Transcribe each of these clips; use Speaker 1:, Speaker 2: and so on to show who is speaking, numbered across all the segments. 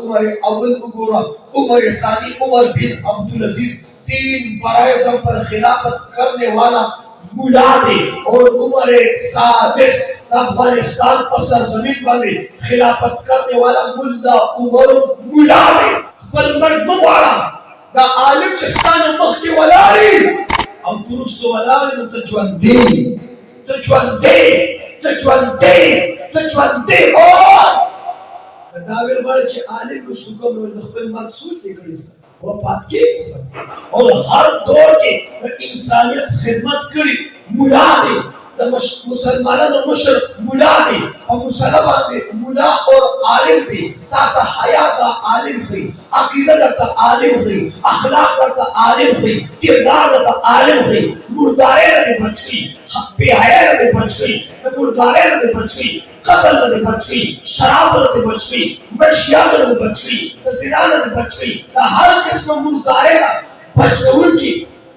Speaker 1: عمر اول وګوره، عمر ثانی، عمر بن عبدالعزیز 3 بڑے اعظم پر خلافت کرنے والا مولا دے، اور عمر ثالث افغانستان پر سرزمین باندې خلافت کرنے والا ملا عمر مولا دے. خپل مرګ مغواړه، دا عالم چې ستانه مخکې ولاړې او ترستو ولاړې نو ته ژوندی، ته ژوندی، ته ژوندی، ته ژوندی. که دا ویل غواړې چې عالم رستو کوم نو د خپل مرګ سوچ یې کړی سه، وفات کېږي سه، او هر دور کې د انسانیت خدمت کړي مولا دی، د مسلمانانو مشر مولا دی، او مسلمان باندې مولا اور عالم دی. تا ته حیا دا عالم خي، عقیده درته عالم خي، اخلاق درته عالم خي، کردار درته عالم خي، مردارۍ نه دې بچ کړي، بې حیا نه دې بچ کړي، د مردارۍ نه دې بچ کړي، قتل نه دې بچ کړي، شراب نه دې بچ کړي، منشیات نه دې بچ کړي، د زنا نه دې بچ کړي، د هر قسمه مردارۍ نه بچ کوونکي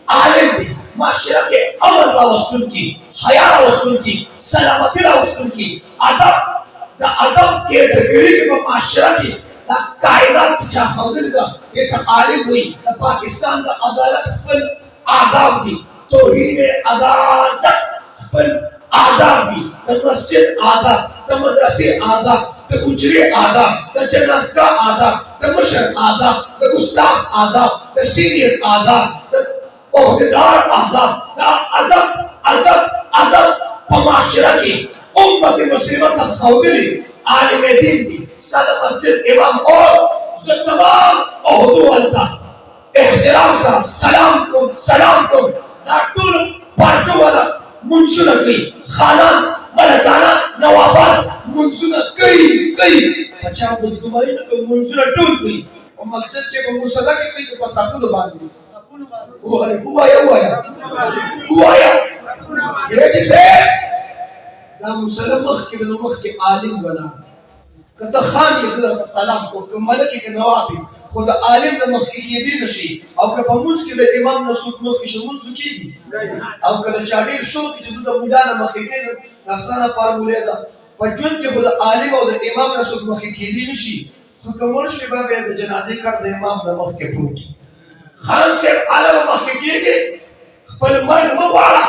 Speaker 1: عالم دی. معاشره کې امن راوستونکي، حیا راوستونکي، سلامتي راوستونکي، ادب د ادب کیټګري کې په معاشره کې دا قاعدات چا ښودلې ده چې ته عالم وي. د پاکستان د عدالت خپل آداب دي، توحید عدالت خپل آداب دي، د مسجد آداب، د مدرسې آداب، د اجرې آداب، د جنازګاه آداب، د مشر آداب، د استاد آداب، د سینیر آداب، د عہدیدار آداب. دا ادب ادب ادب په معاشره کې امت مسلمه ته ښودلي عالم دین دي. ستا د مسجد امام اور زه تمام عہدو ولته احترام سره سلام کوم، سلام کوم. دا ټول پارچو والا منځونه کوي، خانان، ملکانان، نوابان منځونه کوي. بچا بدګماني نه کوي، منځونه ټول کوي. په مسجد کې په مصلی کې کوي که په صابونو باندې گوایا یہ جسے دا مسلم مخ کے دنو مخ کے عالم بنا کتا خان کی صدر سلام کو کہ ملکی کے نوابی خود عالم دا مخ کی دی نشی او کہ پمونس کی دا امام نسوک مخ کی شمون سوچی دی او کہ دا چاڑیر شو کی جزو دا مولانا مخ کی نفسانا فارمولے دا پجون کے خود عالم او دا امام نسوک مخ کی دی نشی خود کمون شبا بیر دا جنازی کر دا امام دا مخ کے پروتی خان سے عالم مخ کی گی خپل مرګ مغواړه.